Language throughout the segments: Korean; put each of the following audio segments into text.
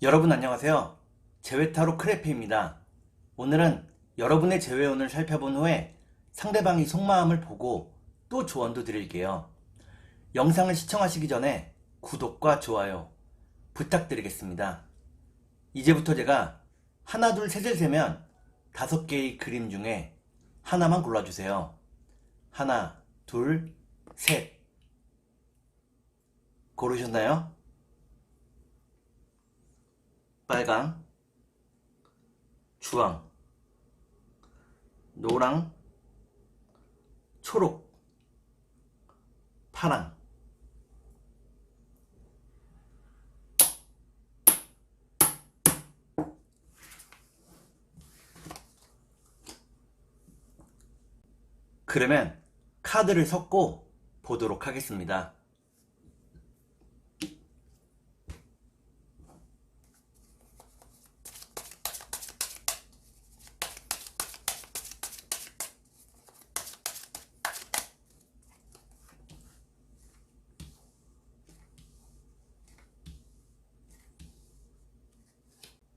여러분 안녕하세요. 재회타로 크레페입니다. 오늘은 여러분의 재회운을 살펴본 후에 상대방이 속마음을 보고 또 조언도 드릴게요. 영상을 시청하시기 전에 구독과 좋아요 부탁드리겠습니다. 이제부터 제가 하나 둘 셋을 세면 5개의 그림 중에 하나만 골라주세요. 하나, 둘, 셋. 고르셨나요? 빨강, 주황, 노랑, 초록, 파랑. 그러면 카드를 섞고 보도록 하겠습니다.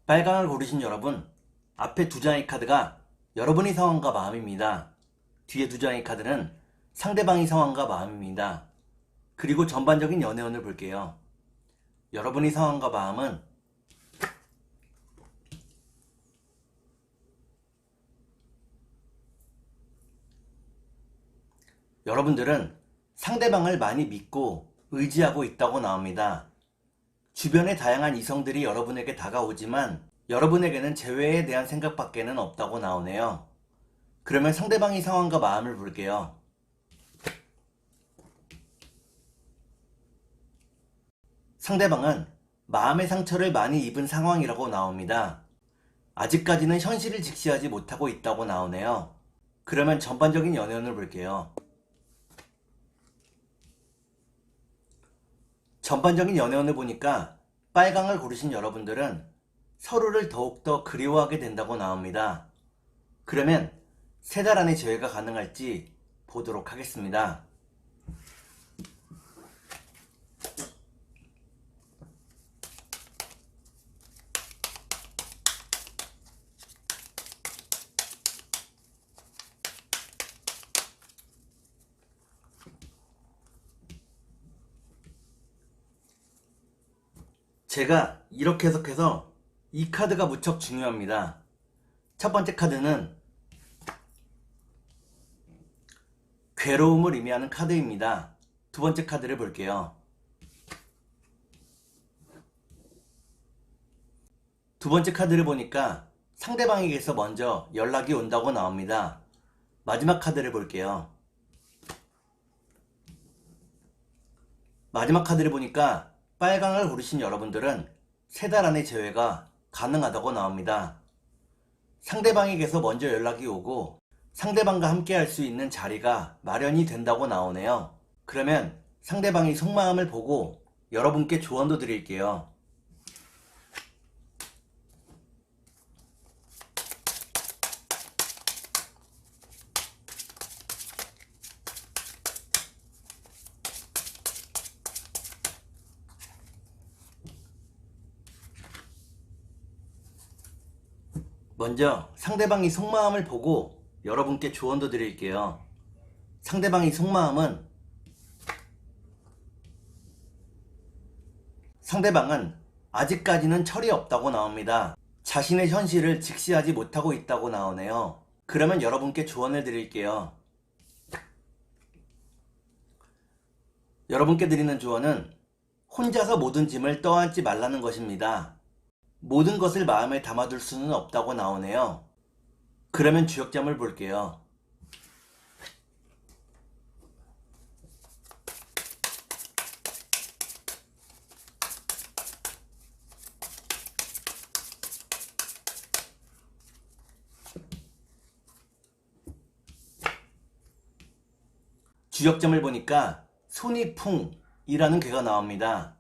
빨강을 고르신 여러분, 앞에 2장의 카드가 여러분의 상황과 마음입니다. 뒤에 2장의 카드는 상대방의 상황과 마음입니다. 그리고 전반적인 연애운을 볼게요. 여러분의 상황과 마음은 여러분들은 상대방을 많이 믿고 의지하고 있다고 나옵니다. 주변의 다양한 이성들이 여러분에게 다가오지만 여러분에게는 재회에 대한 생각밖에는 없다고 나오네요. 그러면 상대방의 상황과 마음을 볼게요. 상대방은 마음의 상처를 많이 입은 상황이라고 나옵니다. 아직까지는 현실을 직시하지 못하고 있다고 나오네요. 그러면 전반적인 연애운을 볼게요. 전반적인 연애운을 보니까 빨강을 고르신 여러분들은 서로를 더욱더 그리워하게 된다고 나옵니다. 그러면 3달 안에 재회가 가능할지 보도록 하겠습니다. 제가 이렇게 해석해서 이 카드가 무척 중요합니다. 첫 번째 카드는 괴로움을 의미하는 카드입니다. 두 번째 카드를 볼게요. 두 번째 카드를 보니까 상대방에게서 먼저 연락이 온다고 나옵니다. 마지막 카드를 볼게요. 마지막 카드를 보니까 빨강을 고르신 여러분들은 3달 안에 재회가 가능하다고 나옵니다. 상대방에게서 먼저 연락이 오고 상대방과 함께 할 수 있는 자리가 마련이 된다고 나오네요. 그러면 상대방이 속마음을 보고 여러분께 조언도 드릴게요. 먼저 상대방이 속마음을 보고 여러분께 조언도 드릴게요. 상대방의 속마음은 상대방은 아직까지는 철이 없다고 나옵니다. 자신의 현실을 직시하지 못하고 있다고 나오네요. 그러면 여러분께 조언을 드릴게요. 여러분께 드리는 조언은 혼자서 모든 짐을 떠안지 말라는 것입니다. 모든 것을 마음에 담아둘 수는 없다고 나오네요. 그러면 주역점을 볼게요. 주역점을 보니까 손이풍이라는 괴가 나옵니다.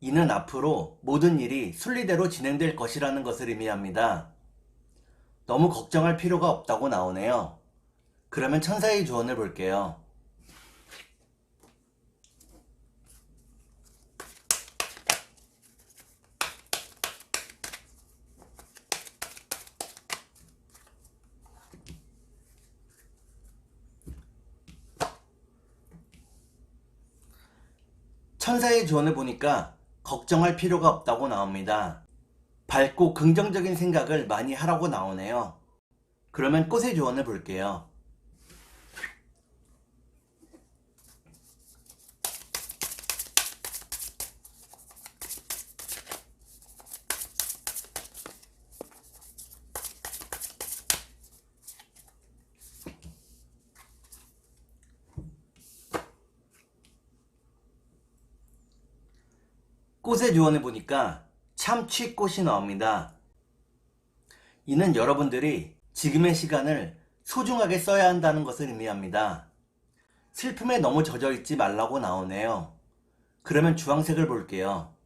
이는 앞으로 모든 일이 순리대로 진행될 것이라는 것을 의미합니다. 너무 걱정할 필요가 없다고 나오네요. 그러면 천사의 조언을 볼게요. 천사의 조언을 보니까 걱정할 필요가 없다고 나옵니다. 밝고 긍정적인 생각을 많이 하라고 나오네요. 그러면 꽃의 조언을 볼게요. 꽃의 조언을 보니까 참치꽃이 나옵니다. 이는 여러분들이 지금의 시간을 소중하게 써야 한다는 것을 의미합니다. 슬픔에 너무 젖어 있지 말라고 나오네요. 그러면 주황색을 볼게요.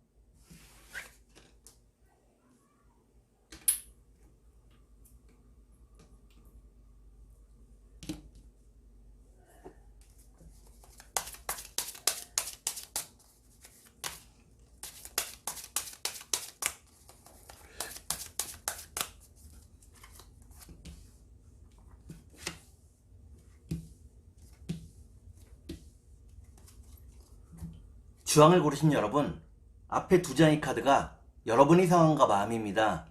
주황을 고르신 여러분, 앞에 두 장의 카드가 여러분의 상황과 마음입니다.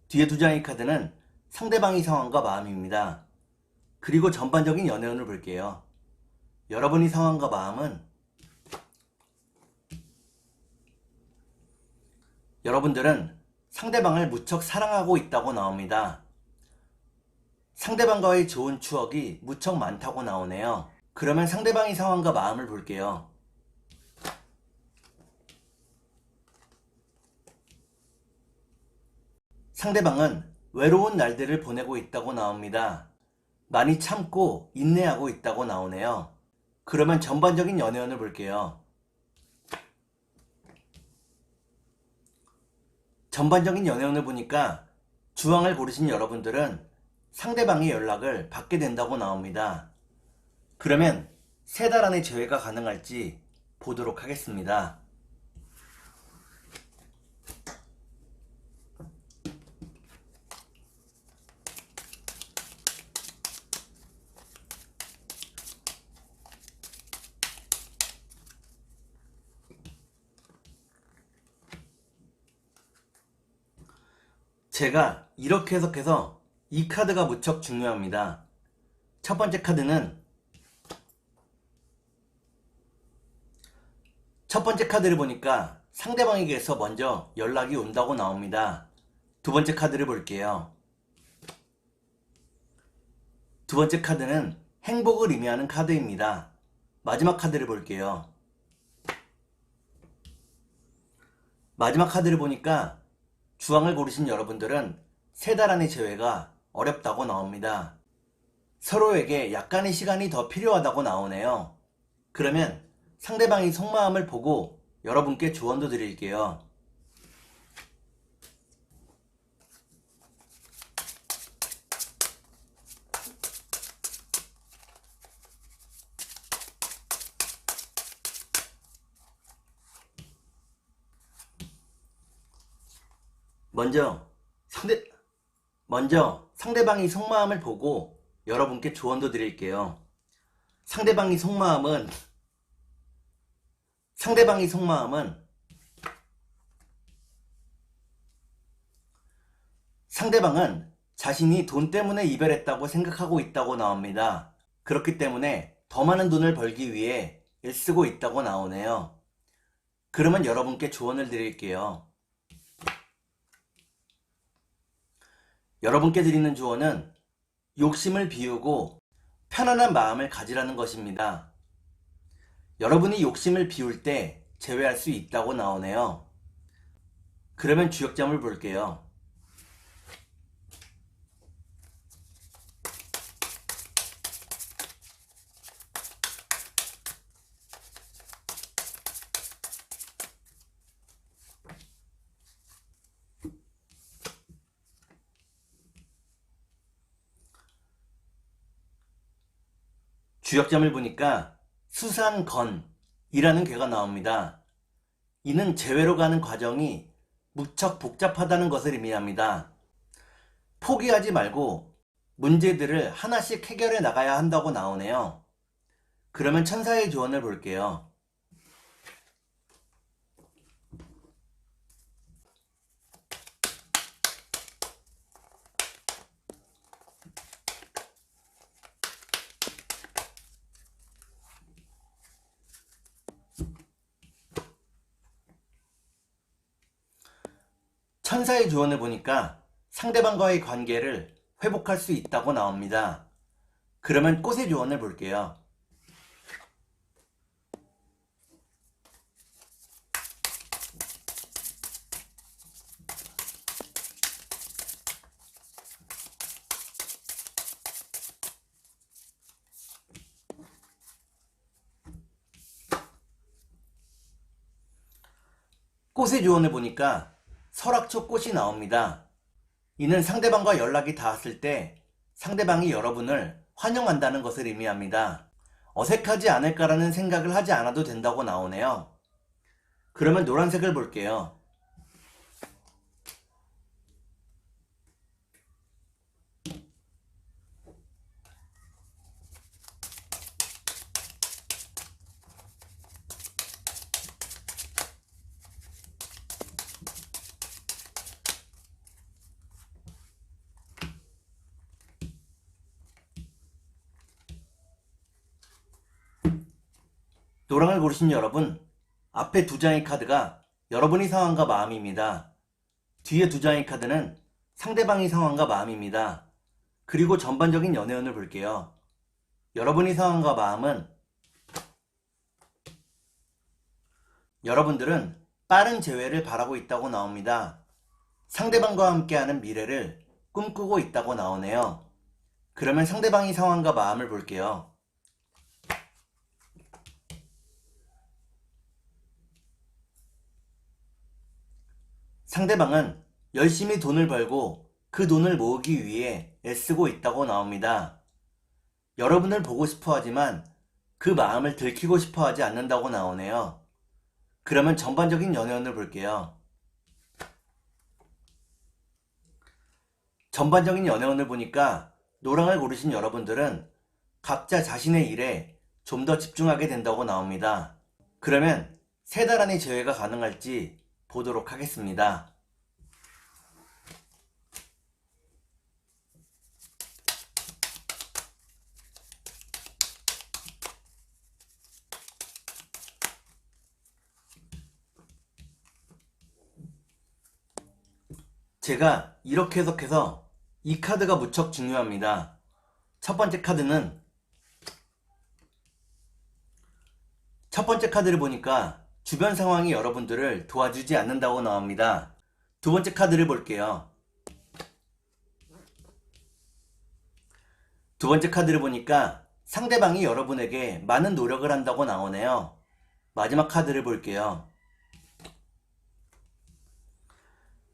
뒤에 두 장의 카드는 상대방의 상황과 마음입니다. 그리고 전반적인 연애운을 볼게요. 여러분의 상황과 마음은 여러분들은 상대방을 무척 사랑하고 있다고 나옵니다. 상대방과의 좋은 추억이 무척 많다고 나오네요. 그러면 상대방의 상황과 마음을 볼게요. 상대방은 외로운 날들을 보내고 있다고 나옵니다. 많이 참고 인내하고 있다고 나오네요. 그러면 전반적인 연애운을 볼게요. 전반적인 연애운을 보니까 주황을 고르신 여러분들은 상대방의 연락을 받게 된다고 나옵니다. 그러면 3달 안에 재회가 가능할지 보도록 하겠습니다. 제가 이렇게 해석해서 이 카드가 무척 중요합니다. 첫 번째 카드는 첫 번째 카드를 보니까 상대방에게서 먼저 연락이 온다고 나옵니다. 두 번째 카드를 볼게요. 두 번째 카드는 행복을 의미하는 카드입니다. 마지막 카드를 볼게요. 마지막 카드를 보니까 주황을 고르신 여러분들은 3달 안의 재회가 어렵다고 나옵니다. 서로에게 약간의 시간이 더 필요하다고 나오네요. 그러면 상대방의 속마음을 보고 여러분께 조언도 드릴게요. 먼저 상대방의 속마음을 보고 여러분께 조언도 드릴게요. 상대방의 속마음은 상대방은 자신이 돈 때문에 이별했다고 생각하고 있다고 나옵니다. 그렇기 때문에 더 많은 돈을 벌기 위해 애쓰고 있다고 나오네요. 그러면 여러분께 조언을 드릴게요. 여러분께 드리는 조언은 욕심을 비우고 편안한 마음을 가지라는 것입니다. 여러분이 욕심을 비울 때 제외할 수 있다고 나오네요. 그러면 주역점을 볼게요. 주역점을 보니까 수산건이라는 괴가 나옵니다. 이는 재회로 가는 과정이 무척 복잡하다는 것을 의미합니다. 포기하지 말고 문제들을 하나씩 해결해 나가야 한다고 나오네요. 그러면 천사의 조언을 볼게요. 천사의 조언을 보니까 상대방과의 관계를 회복할 수 있다고 나옵니다. 그러면 꽃의 조언을 볼게요. 꽃의 조언을 보니까 설악초 꽃이 나옵니다. 이는 상대방과 연락이 닿았을 때 상대방이 여러분을 환영한다는 것을 의미합니다. 어색하지 않을까라는 생각을 하지 않아도 된다고 나오네요. 그러면 노란색을 볼게요. 노랑을 고르신 여러분, 앞에 두 장의 카드가 여러분의 상황과 마음입니다. 뒤에 두 장의 카드는 상대방의 상황과 마음입니다. 그리고 전반적인 연애운을 볼게요. 여러분의 상황과 마음은 여러분들은 빠른 재회를 바라고 있다고 나옵니다. 상대방과 함께하는 미래를 꿈꾸고 있다고 나오네요. 그러면 상대방의 상황과 마음을 볼게요. 상대방은 열심히 돈을 벌고 그 돈을 모으기 위해 애쓰고 있다고 나옵니다. 여러분을 보고 싶어 하지만 그 마음을 들키고 싶어 하지 않는다고 나오네요. 그러면 전반적인 연애운을 볼게요. 전반적인 연애운을 보니까 노랑을 고르신 여러분들은 각자 자신의 일에 좀 더 집중하게 된다고 나옵니다. 그러면 3달 안에 재회가 가능할지 보도록 하겠습니다. 제가 이렇게 해석해서 이 카드가 무척 중요합니다. 첫 번째 카드를 보니까 주변 상황이 여러분들을 도와주지 않는다고 나옵니다. 두 번째 카드를 볼게요. 두 번째 카드를 보니까 상대방이 여러분에게 많은 노력을 한다고 나오네요. 마지막 카드를 볼게요.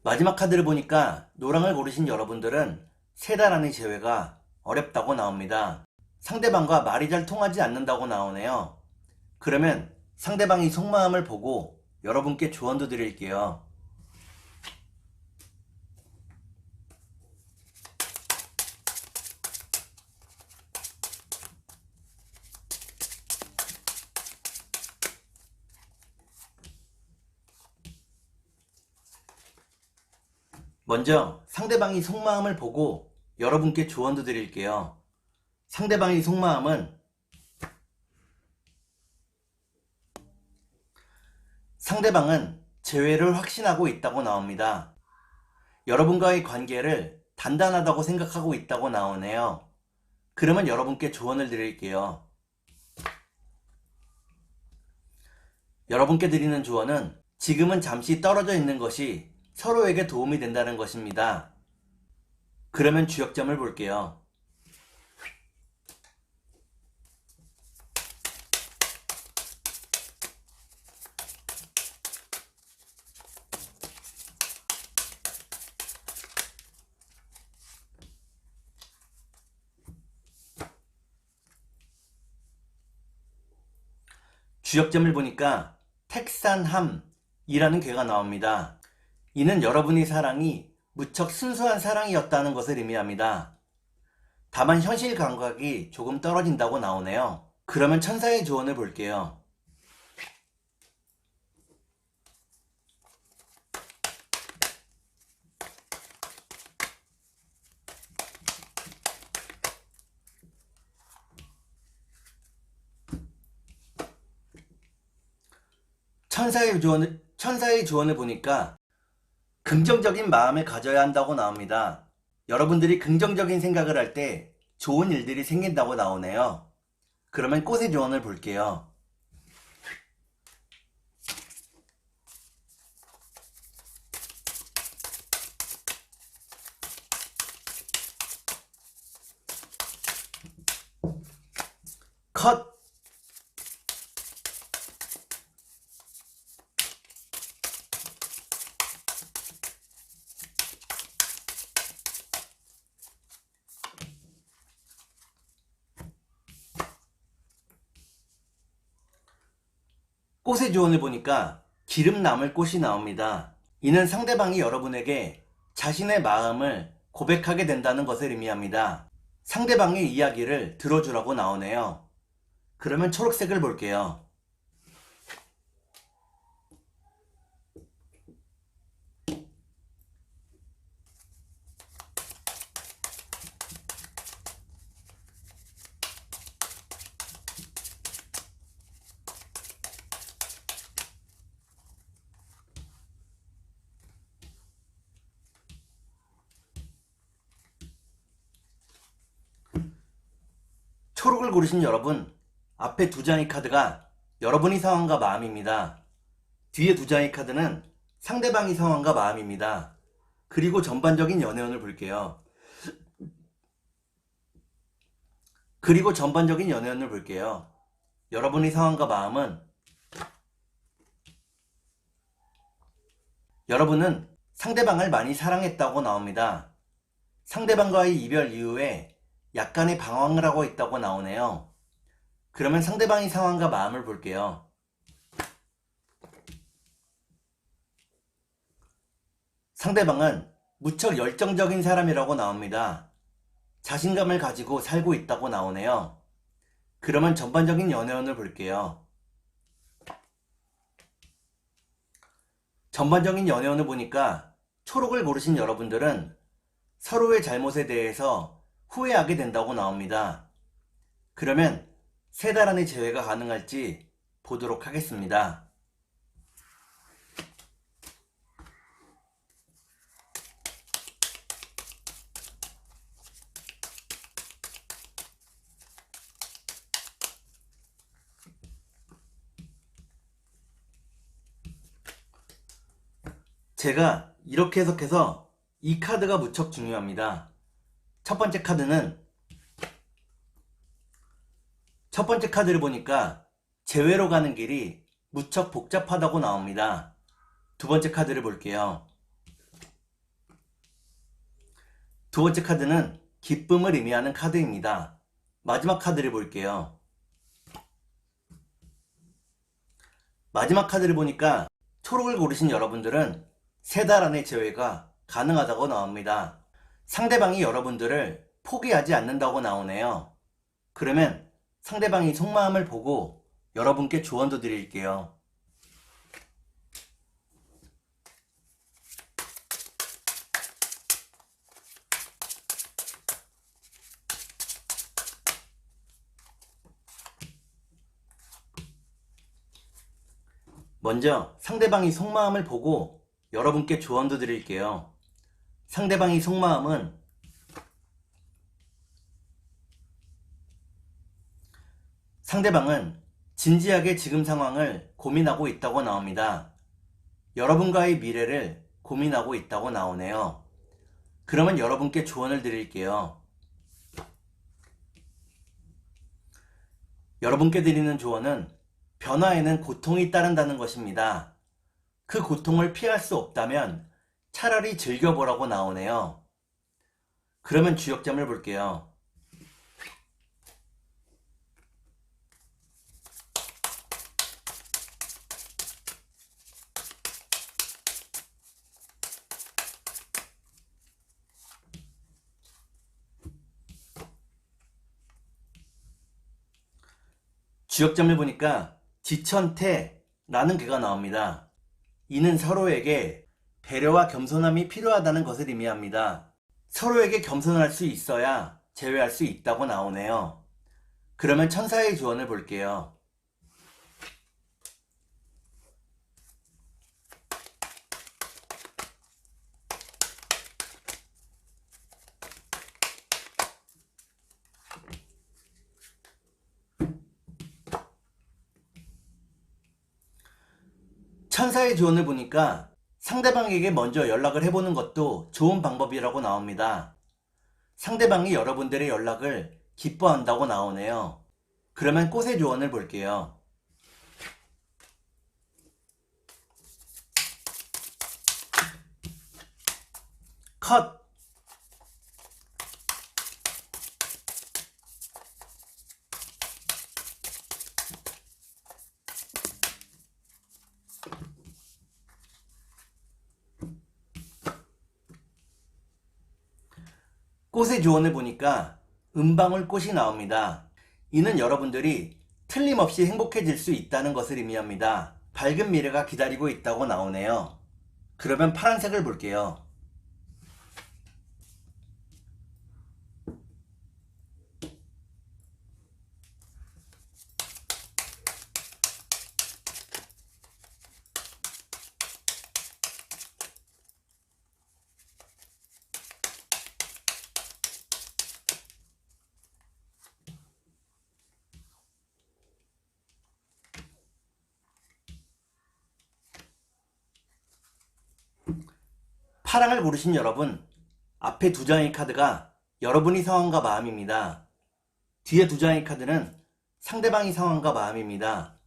마지막 카드를 보니까 노랑을 고르신 여러분들은 3달 안의 재회가 어렵다고 나옵니다. 상대방과 말이 잘 통하지 않는다고 나오네요. 그러면 상대방이 속마음을 보고 여러분께 조언도 드릴게요. 먼저 상대방이 속마음을 보고 여러분께 조언도 드릴게요. 상대방의 속마음은 상대방은 재회를 확신하고 있다고 나옵니다. 여러분과의 관계를 단단하다고 생각하고 있다고 나오네요. 그러면 여러분께 조언을 드릴게요. 여러분께 드리는 조언은 지금은 잠시 떨어져 있는 것이 서로에게 도움이 된다는 것입니다. 그러면 주역점을 볼게요. 주역점을 보니까 택산함이라는 괴가 나옵니다. 이는 여러분의 사랑이 무척 순수한 사랑이었다는 것을 의미합니다. 다만 현실 감각이 조금 떨어진다고 나오네요. 그러면 천사의 조언을 볼게요. 천사의 조언을 보니까 긍정적인 마음을 가져야 한다고 나옵니다. 여러분들이 긍정적인 생각을 할 때 좋은 일들이 생긴다고 나오네요. 그러면 꽃의 조언을 볼게요. 컷! 꽃의 조언을 보니까 기름 남을 꽃이 나옵니다. 이는 상대방이 여러분에게 자신의 마음을 고백하게 된다는 것을 의미합니다. 상대방의 이야기를 들어주라고 나오네요. 그러면 초록색을 볼게요. 초록을 고르신 여러분, 앞에 두 장의 카드가 여러분의 상황과 마음입니다. 뒤에 두 장의 카드는 상대방의 상황과 마음입니다. 그리고 전반적인 연애운을 볼게요. 여러분의 상황과 마음은 여러분은 상대방을 많이 사랑했다고 나옵니다. 상대방과의 이별 이후에 약간의 방황을 하고 있다고 나오네요. 그러면 상대방의 상황과 마음을 볼게요. 상대방은 무척 열정적인 사람이라고 나옵니다. 자신감을 가지고 살고 있다고 나오네요. 그러면 전반적인 연애운을 볼게요. 전반적인 연애운을 보니까 초록을 고르신 여러분들은 서로의 잘못에 대해서 후회하게 된다고 나옵니다. 그러면 3달 안에 재회가 가능할지 보도록 하겠습니다. 제가 이렇게 해석해서 이 카드가 무척 중요합니다. 첫 번째 카드를 보니까 재회로 가는 길이 무척 복잡하다고 나옵니다. 두 번째 카드를 볼게요. 두 번째 카드는 기쁨을 의미하는 카드입니다. 마지막 카드를 볼게요. 마지막 카드를 보니까 초록을 고르신 여러분들은 3달 안에 재회가 가능하다고 나옵니다. 상대방이 여러분들을 포기하지 않는다고 나오네요. 그러면 상대방이 속마음을 보고 여러분께 조언도 드릴게요. 먼저 상대방이 속마음을 보고 여러분께 조언도 드릴게요. 상대방의 속마음은 상대방은 진지하게 지금 상황을 고민하고 있다고 나옵니다. 여러분과의 미래를 고민하고 있다고 나오네요. 그러면 여러분께 조언을 드릴게요. 여러분께 드리는 조언은 변화에는 고통이 따른다는 것입니다. 그 고통을 피할 수 없다면 차라리 즐겨보라고 나오네요. 그러면 주역점을 볼게요. 주역점을 보니까 지천태라는 개가 나옵니다. 이는 서로에게 배려와 겸손함이 필요하다는 것을 의미합니다. 서로에게 겸손할 수 있어야 재회할 수 있다고 나오네요. 그러면 천사의 조언을 볼게요. 천사의 조언을 보니까 상대방에게 먼저 연락을 해보는 것도 좋은 방법이라고 나옵니다. 상대방이 여러분들의 연락을 기뻐한다고 나오네요. 그러면 꽃의 조언을 볼게요. 컷! 꽃의 조언을 보니까 은방울 꽃이 나옵니다. 이는 여러분들이 틀림없이 행복해질 수 있다는 것을 의미합니다. 밝은 미래가 기다리고 있다고 나오네요. 그러면 파란색을 볼게요. 파랑을 고르신 여러분, 앞에 두 장의 카드가 여러분의 상황과 마음입니다. 뒤에 두 장의 카드는 상대방의 상황과 마음입니다.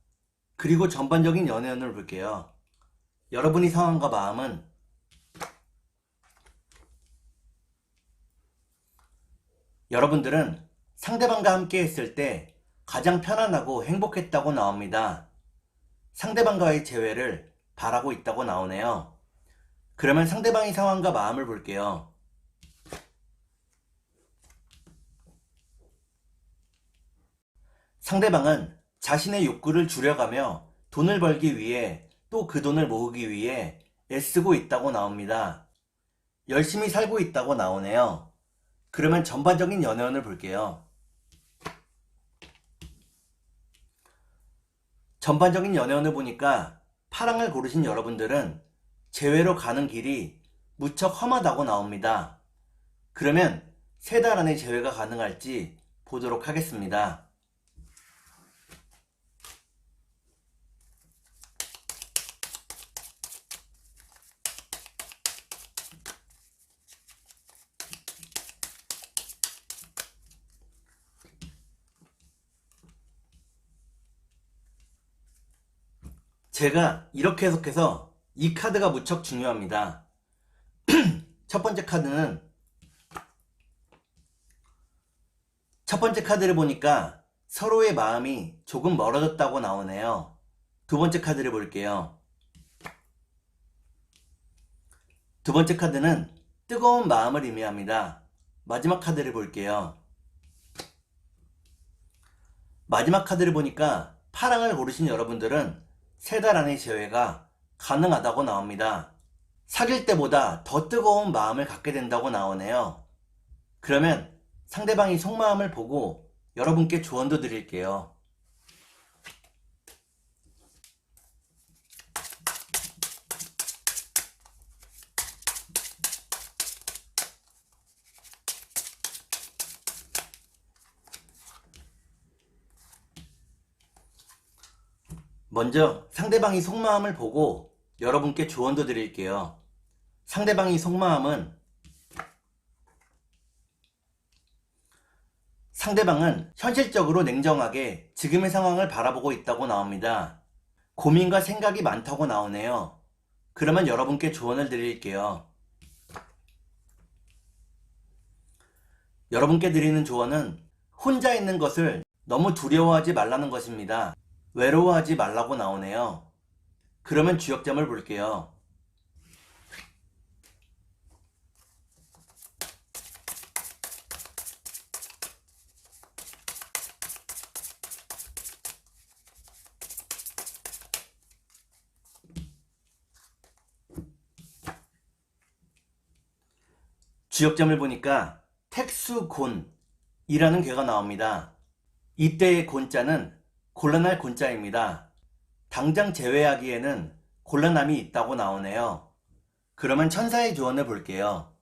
그리고 전반적인 연애운을 볼게요. 여러분의 상황과 마음은 여러분들은 상대방과 함께 했을 때 가장 편안하고 행복했다고 나옵니다. 상대방과의 재회를 바라고 있다고 나오네요. 그러면 상대방의 상황과 마음을 볼게요. 상대방은 자신의 욕구를 줄여가며 돈을 벌기 위해 또 그 돈을 모으기 위해 애쓰고 있다고 나옵니다. 열심히 살고 있다고 나오네요. 그러면 전반적인 연애운을 볼게요. 전반적인 연애운을 보니까 파랑을 고르신 여러분들은 재회로 가는 길이 무척 험하다고 나옵니다. 그러면 3달 안에 재회가 가능할지 보도록 하겠습니다. 제가 이렇게 해석해서 이 카드가 무척 중요합니다. 첫 번째 카드를 보니까 서로의 마음이 조금 멀어졌다고 나오네요. 두 번째 카드를 볼게요. 두 번째 카드는 뜨거운 마음을 의미합니다. 마지막 카드를 볼게요. 마지막 카드를 보니까 파랑을 고르신 여러분들은 3달 안의 재회가 가능하다고 나옵니다. 사귈 때보다 더 뜨거운 마음을 갖게 된다고 나오네요. 그러면 상대방이 속마음을 보고 여러분께 조언도 드릴게요. 먼저 상대방이 속마음을 보고 여러분께 조언도 드릴게요. 상대방의 속마음은 상대방은 현실적으로 냉정하게 지금의 상황을 바라보고 있다고 나옵니다. 고민과 생각이 많다고 나오네요. 그러면 여러분께 조언을 드릴게요. 여러분께 드리는 조언은 혼자 있는 것을 너무 두려워하지 말라는 것입니다. 외로워하지 말라고 나오네요. 그러면 주역점을 볼게요. 주역점을 보니까 택수곤이라는 괴가 나옵니다. 이때의 곤자는 곤란할 곤자입니다. 당장 제외하기에는 곤란함이 있다고 나오네요. 그러면 천사의 조언을 볼게요.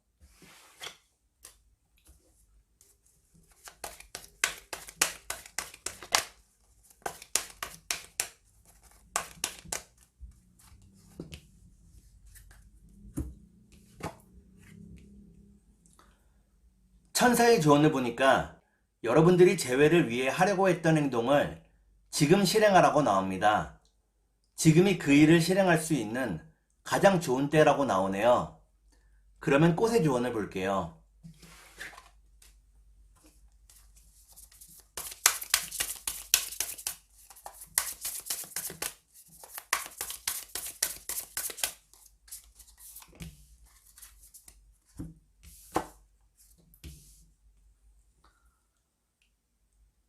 천사의 조언을 보니까 여러분들이 재회를 위해 하려고 했던 행동을 지금 실행하라고 나옵니다. 지금이 그 일을 실행할 수 있는 가장 좋은 때라고 나오네요. 그러면 꽃의 조언을 볼게요.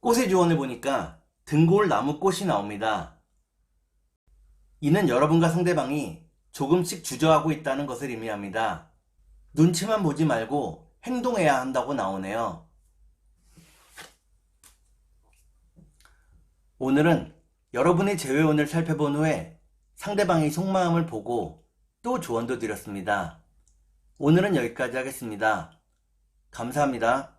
꽃의 조언을 보니까 등골 나무 꽃이 나옵니다. 이는 여러분과 상대방이 조금씩 주저하고 있다는 것을 의미합니다. 눈치만 보지 말고 행동해야 한다고 나오네요. 오늘은 여러분의 재회운을 살펴본 후에 상대방의 속마음을 보고 또 조언도 드렸습니다. 오늘은 여기까지 하겠습니다. 감사합니다.